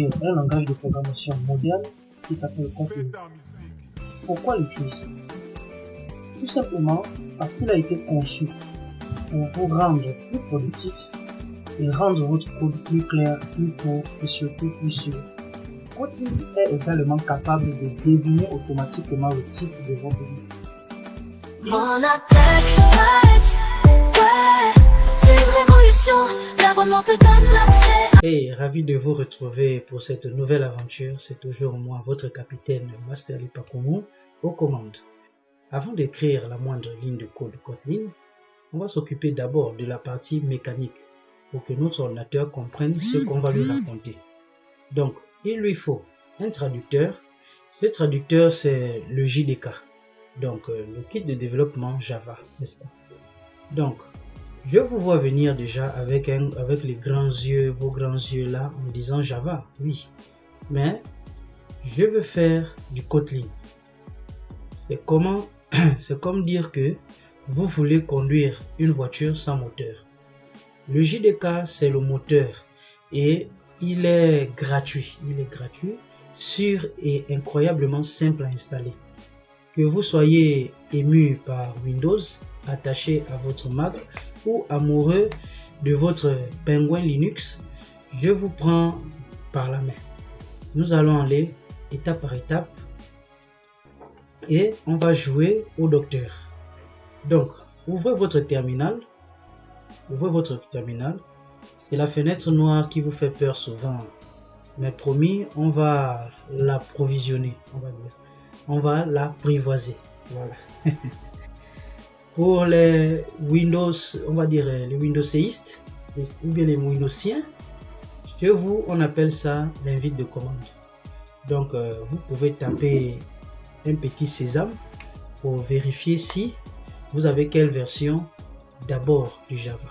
un langage de programmation moderne qui s'appelle Kotlin. Pourquoi l'utiliser? Tout simplement parce qu'il a été conçu pour vous rendre plus productif et rendre votre code plus clair, plus court et surtout plus sûr. Kotlin est également capable de deviner automatiquement le type de votre données. On attaque vibes, ouais, c'est une révolution, l'abonnement te donne l'accès. Hey, ravi de vous retrouver pour cette nouvelle aventure. C'est toujours moi, votre capitaine Master Lipakumu, aux commandes. Avant d'écrire la moindre ligne de code Kotlin, on va s'occuper d'abord de la partie mécanique pour que notre ordinateur comprenne ce qu'on va lui raconter. Donc, il lui faut un traducteur. Ce traducteur, c'est le JDK. Donc, le kit de développement Java, n'est-ce pas? Donc, je vous vois venir déjà avec les grands yeux, vos grands yeux là, en disant Java, oui. Mais, je veux faire du Kotlin. C'est comme dire que vous voulez conduire une voiture sans moteur. Le JDK, c'est le moteur et il est gratuit. Il est gratuit, sûr et incroyablement simple à installer. Que vous soyez ému par Windows, attaché à votre Mac ou amoureux de votre Penguin Linux, je vous prends par la main. Nous allons aller étape par étape et on va jouer au docteur. Donc, ouvrez votre terminal. C'est la fenêtre noire qui vous fait peur souvent. Mais promis, on va la provisionner, on va dire. On va l'apprivoiser. Voilà. Pour les Windows, on va dire les Windowséistes ou bien les Windowsiens, chez vous, on appelle ça l'invite de commande. Donc, vous pouvez taper un petit sésame pour vérifier si vous avez quelle version d'abord du Java.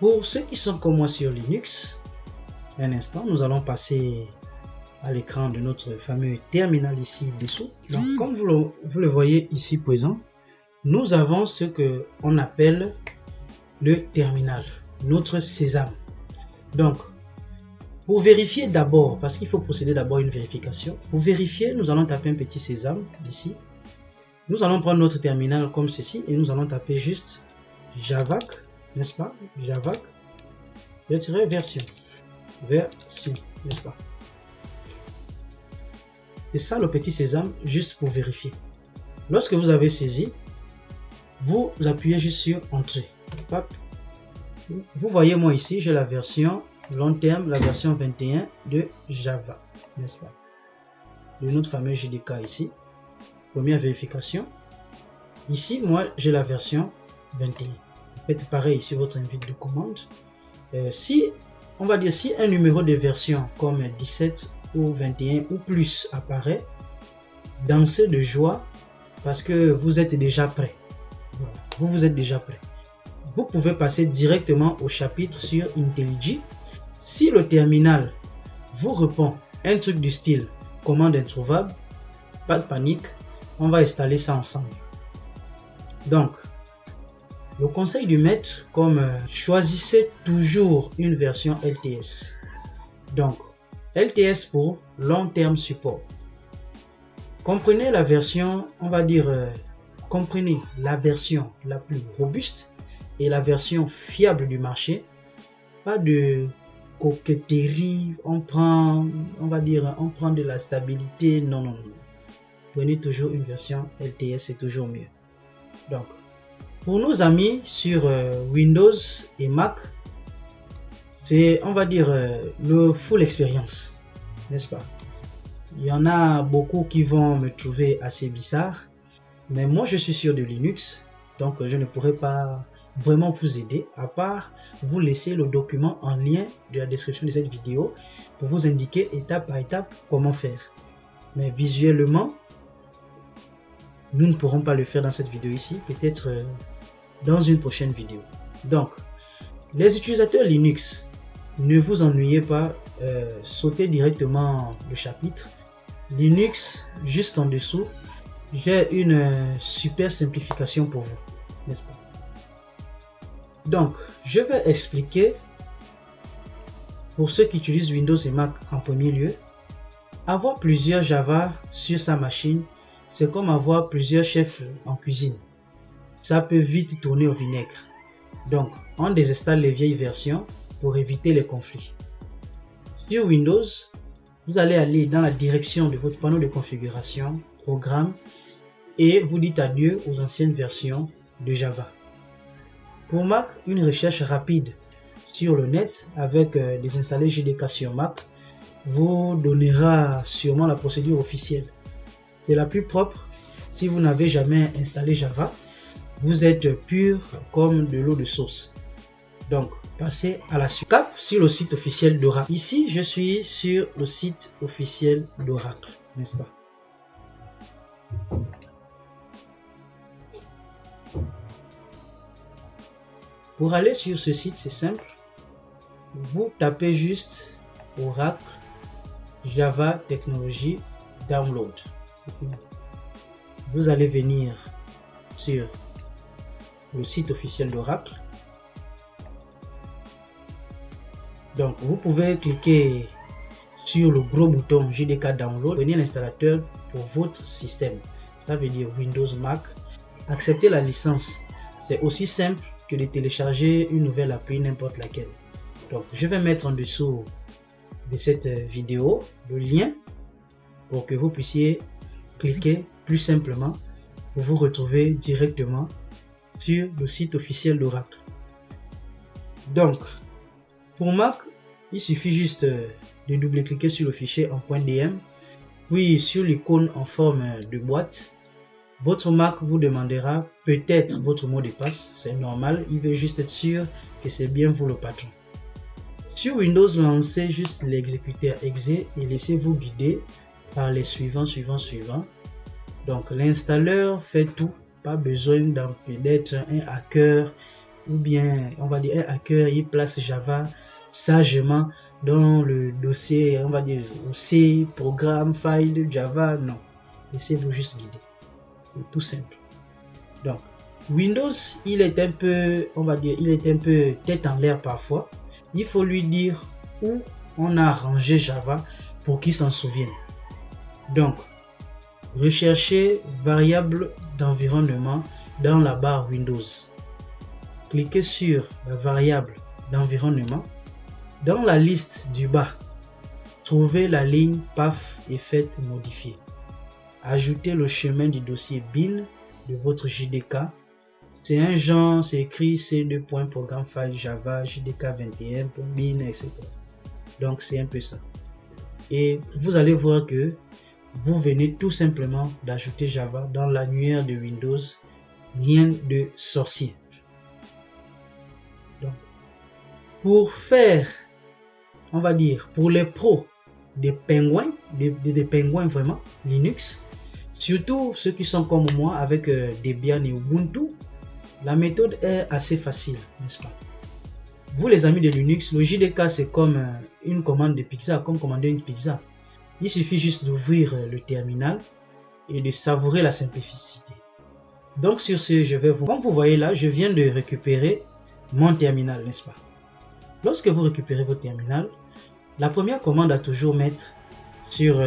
Pour ceux qui sont comme moi sur Linux, un instant, nous allons passer à l'écran de notre fameux terminal ici dessous. Donc, comme vous le voyez ici présent, nous avons ce que on appelle le terminal, notre sésame. Donc, pour vérifier d'abord, parce qu'il faut procéder d'abord à une vérification, pour vérifier, nous allons taper un petit sésame ici. Nous allons prendre notre terminal comme ceci et nous allons taper juste Javac, n'est-ce pas? Javac, version, n'est-ce pas? C'est ça le petit sésame, juste pour vérifier. Lorsque vous avez saisi, vous appuyez juste sur Entrée. Vous voyez moi ici, j'ai la version long terme, la version 21 de Java, n'est-ce pas? De notre fameux JDK ici. Première vérification. Ici, moi, j'ai la version 21. Faites pareil sur votre invite de commande. On va dire si un numéro de version comme 17 ou 21 ou plus apparaît, dansez de joie parce que vous êtes déjà prêt. Voilà, vous êtes déjà prêt. Vous pouvez passer directement au chapitre sur IntelliJ. Si le terminal vous répond un truc du style commande introuvable, pas de panique, on va installer ça ensemble. Donc, le conseil du maître, choisissez toujours une version LTS. Donc, LTS pour long terme support. Comprenez la version, on va dire, comprenez la version la plus robuste et la version fiable du marché. Pas de coquetterie, on prend de la stabilité, non. Prenez toujours une version LTS, c'est toujours mieux. Donc, pour nos amis sur Windows et Mac, c'est, on va dire, le full expérience, n'est-ce pas? Il y en a beaucoup qui vont me trouver assez bizarre, mais moi je suis sur de Linux, donc je ne pourrai pas vraiment vous aider, à part vous laisser le document en lien de la description de cette vidéo pour vous indiquer étape par étape comment faire. Mais visuellement, nous ne pourrons pas le faire dans cette vidéo ici, peut-être dans une prochaine vidéo. Donc, les utilisateurs Linux, ne vous ennuyez pas, sautez directement le chapitre. Linux, juste en dessous, j'ai une super simplification pour vous, n'est-ce pas? Donc, je vais expliquer pour ceux qui utilisent Windows et Mac en premier lieu, avoir plusieurs Java sur sa machine, c'est comme avoir plusieurs chefs en cuisine. Ça peut vite tourner au vinaigre. Donc, on désinstalle les vieilles versions pour éviter les conflits. Sur Windows, vous allez aller dans la direction de votre panneau de configuration, programme, et vous dites adieu aux anciennes versions de Java. Pour Mac, une recherche rapide sur le net avec désinstaller JDK sur Mac vous donnera sûrement la procédure officielle. C'est la plus propre. Si vous n'avez jamais installé Java, vous êtes pur comme de l'eau de source. Donc, passez à la suite. Cap sur le site officiel d'Oracle. Ici, je suis sur le site officiel d'Oracle, n'est-ce pas? Pour aller sur ce site, c'est simple. Vous tapez juste Oracle Java Technology Download. Vous allez venir sur le site officiel d'Oracle. Donc, vous pouvez cliquer sur le gros bouton JDK Download, venir l'installateur pour votre système. Ça veut dire Windows, Mac. Accepter la licence. C'est aussi simple que de télécharger une nouvelle appli, n'importe laquelle. Donc, je vais mettre en dessous de cette vidéo le lien pour que vous puissiez cliquer plus simplement pour vous retrouver directement sur le site officiel d'Oracle. Donc, pour Mac, il suffit juste de double-cliquer sur le fichier en .dm, puis sur l'icône en forme de boîte. Votre Mac vous demandera peut-être votre mot de passe, c'est normal, il veut juste être sûr que c'est bien vous le patron. Sur Windows, lancez juste l'exécuteur exe et laissez-vous guider par les suivants. Donc l'installeur fait tout, pas besoin d'être un hacker ou bien on va dire un hacker, il place Java sagement dans le dossier, on va dire C, programme, file, Java, non. Laissez-vous juste guider. C'est tout simple. Donc, Windows, il est un peu, on va dire, il est un peu tête en l'air parfois. Il faut lui dire où on a rangé Java pour qu'il s'en souvienne. Donc, recherchez variable d'environnement dans la barre Windows. Cliquez sur la variable d'environnement. Dans la liste du bas, trouvez la ligne PAF et faites modifier. Ajoutez le chemin du dossier bin de votre JDK. C'est un genre, c'est écrit C2.programme file Java JDK 21 bin, etc. Donc c'est un peu ça. Et vous allez voir que vous venez tout simplement d'ajouter Java dans l'annuaire de Windows. Rien de sorcier. Donc, pour faire, on va dire, pour les pros des pingouins, des pingouins vraiment, Linux, surtout ceux qui sont comme moi avec Debian et Ubuntu, la méthode est assez facile, n'est-ce pas? Vous les amis de Linux, le JDK c'est comme une commande de pizza, comme commander une pizza. Il suffit juste d'ouvrir le terminal et de savourer la simplicité. Donc sur ce, je vais vous... Comme vous voyez là, je viens de récupérer mon terminal, n'est-ce pas? Lorsque vous récupérez votre terminal, la première commande à toujours mettre sur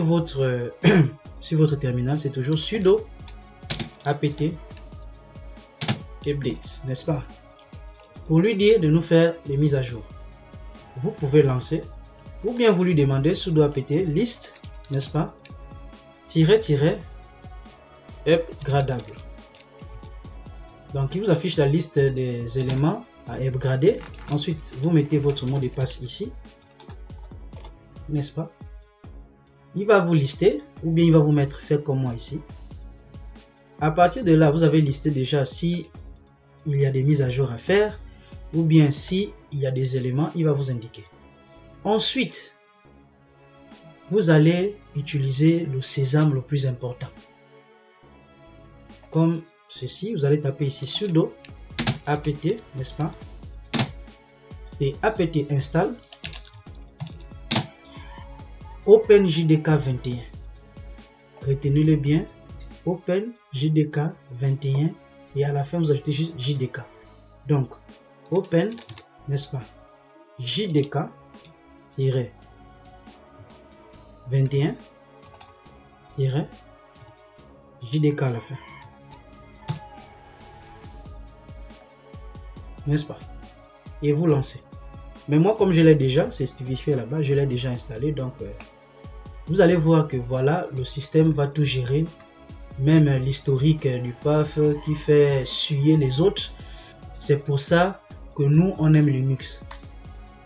votre terminal, c'est toujours sudo apt update, n'est-ce pas? Pour lui dire de nous faire les mises à jour. Vous pouvez lancer, ou bien vous lui demandez sudo apt list, n'est-ce pas? Upgradable. Donc il vous affiche la liste des éléments à upgrader. Ensuite vous mettez votre mot de passe ici, n'est-ce pas? Il va vous lister, ou bien il va vous mettre faire comme moi ici. À partir de là, vous avez listé déjà si il y a des mises à jour à faire, ou bien si il y a des éléments, il va vous indiquer. Ensuite, vous allez utiliser le sésame le plus important. Comme ceci, vous allez taper ici sudo apt, n'est-ce pas? C'est apt install OpenJDK 21. Retenez-le bien, OpenJDK 21, et à la fin vous ajoutez juste JDK. Donc, Open, n'est-ce pas? JDK-21-JDK à la fin. N'est-ce pas? Et vous lancez. Mais moi, comme je l'ai déjà, c'est Stevify là-bas, je l'ai déjà installé. Donc, vous allez voir que voilà, le système va tout gérer. Même l'historique du PAF qui fait suyer les autres. C'est pour ça que nous, on aime Linux.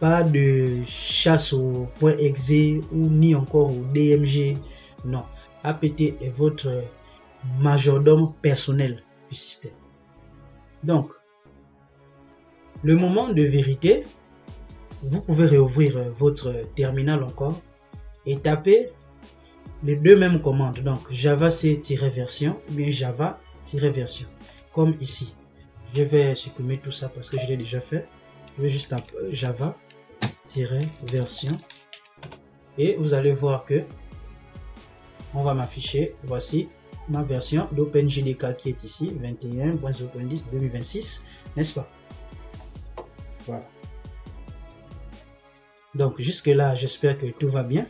Pas de chasse au .exe ou ni encore au DMG. Non. APT est votre majordome personnel du système. Donc, le moment de vérité, vous pouvez réouvrir votre terminal encore et taper les deux mêmes commandes. Donc, java c-version ou bien java-version. Comme ici. Je vais supprimer tout ça parce que je l'ai déjà fait. Je vais juste taper java-version. Et vous allez voir que on va m'afficher. Voici ma version d'OpenJDK qui est ici. 21.0.10 n'est-ce pas? Voilà. Donc jusque là, j'espère que tout va bien.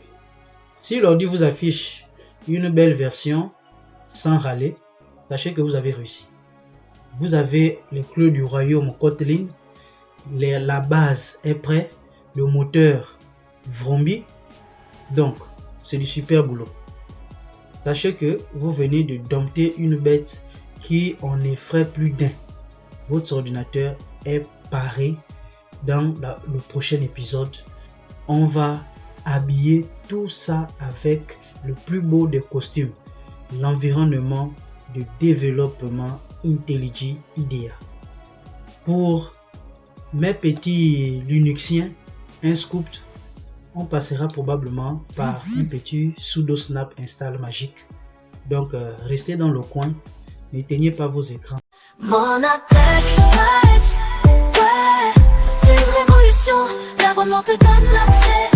Si l'ordi vous affiche une belle version sans râler, sachez que vous avez réussi. Vous avez les clés du royaume Kotlin, la base est prête, le moteur Vromby, donc c'est du super boulot. Sachez que vous venez de dompter une bête qui en effraie plus d'un. Votre ordinateur est paré. Dans le prochain épisode, on va habiller tout ça avec le plus beau des costumes, l'environnement de développement IntelliJ IDEA. Pour mes petits Linuxiens, un scoop, on passera probablement par un petit sudo snap install magique. Donc restez dans le coin, n'éteignez pas vos écrans. Monatech Vibes, ouais, c'est une révolution, la remonte donne l'accès.